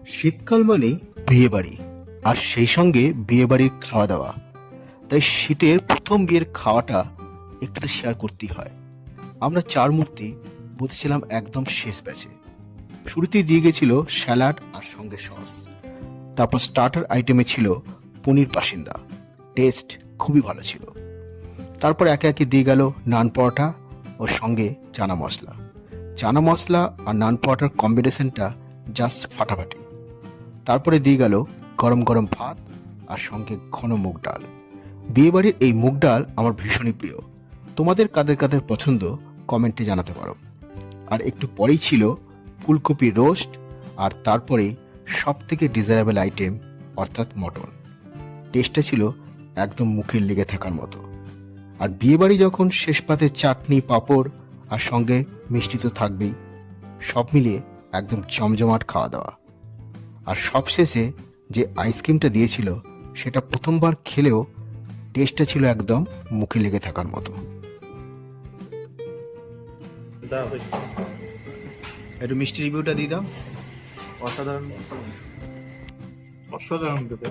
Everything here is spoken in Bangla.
শীতকাল মানেই বিয়ে বাড়ি, আর সেই সঙ্গে বিয়ে বাড়ির খাওয়া দাওয়া। তাই শীতের প্রথম বিয়ের খাওয়াটা একটু তো শেয়ার করতেই হয়। আমরা চার মূর্তি বসেছিলাম একদম শেষ ব্যাচে। শুরুতেই দিয়ে গেছিল স্যালাড আর সঙ্গে সস। তারপর স্টার্টার আইটেমে ছিল পনির পাসিন্দা, টেস্ট খুবই ভালো ছিল। তারপর একে একে দিয়ে গেল নান পরোটা ওর সঙ্গে চানা মশলা। চানা মশলা আর নান পরোটার কম্বিনেশনটা জাস্ট ফাটাফাটি। তারপরে দিয়ে গেল গরম গরম ভাত আর সঙ্গে ঘন মুগ ডাল। বিয়েবাড়ির এই মুগ ডাল আমার ভীষণই প্রিয়। তোমাদের কাদের কাদের পছন্দ কমেন্টে জানাতে পারো। আর একটু পরেই ছিল ফুলকপি রোস্ট, আর তারপরে সব থেকে ডিজায়ারেবল আইটেম অর্থাৎ মটন। টেস্টটা ছিল একদম মুখের লেগে থাকার মতো। আর বিয়েবাড়ি যখন শেষ পাতে চাটনি, পাঁপড় আর সঙ্গে মিষ্টি তো থাকবেই, সব মিলিয়ে একদম জমজমাট খাওয়া দাওয়া। আর সবশেষে যে আইসক্রিমটা দিয়েছিল সেটা প্রথমবার খেলেও টেস্টটা ছিল একদম মুখে লেগে থাকার মতো। একটু মিষ্টি রিভিউটা দিয়ে দাও। অসাধারণ অসাধারণ।